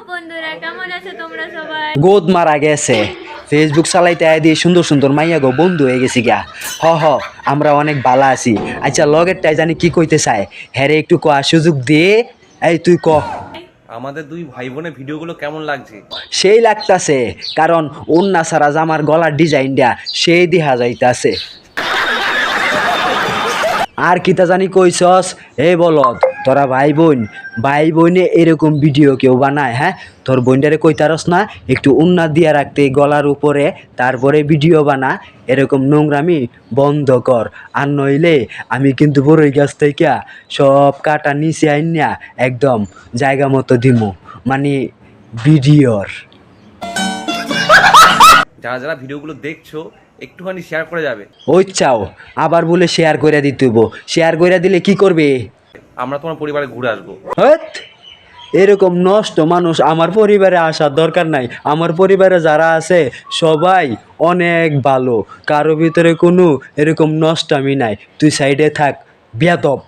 বন্ধুরা, কেমন আছো তোমরা সবাই? গোদ মারা গেছে ফেসবুক চালাইতে আয় দিয়ে সুন্দর সুন্দর মাইয়া গো বন্ধু হয়ে গেছি গা। হ আমরা অনেক ভালো আছি। আচ্ছা লগেরটাই জানি কি কইতে চায়, হ্যারে একটু কয়া সুযোগ দিয়ে। এই তুই ক। আমাদের দুই ভাই বোনের ভিডিওগুলো কেমন লাগছে? সেই লাগতাছে, কারণ উন্না সারা জামার গলার ডিজাইনটা সেই দেখা যাইতাছে। আর কিতা জানি কইছস? এই বলত তোরা ভাই বোনে এরকম ভিডিও কেউ বানায়? হ্যাঁ, তোর বোনটারে কইতারস না একটু উন্নাত দিয়া রাখতে গলার উপরে, তারপরে ভিডিও বানা? এরকম নোংরামি বন্ধ কর, আর নইলে আমি কিন্তু বড়ই গাছ থেকে সব কাটা নিচে আইনা একদম জায়গা মতো দিমু, মানে ভিডিওর। যারা যারা ভিডিওগুলো দেখছো একটুখানি শেয়ার করে যাবে। ওই চাও আবার বলে শেয়ার করে দিতে হইব। শেয়ার করে দিলে কি করবে? আমরা তোমার পরিবারে ঘুরে আসবো। হ্যাট, এরকম নষ্ট মানুষ আমার পরিবারে আসার দরকার নাই। আমার পরিবারে যারা আছে সবাই অনেক ভালো, কারো ভিতরে কোনো এরকম নষ্টামি নাই। তুই সাইডে থাক, বেয়াদব।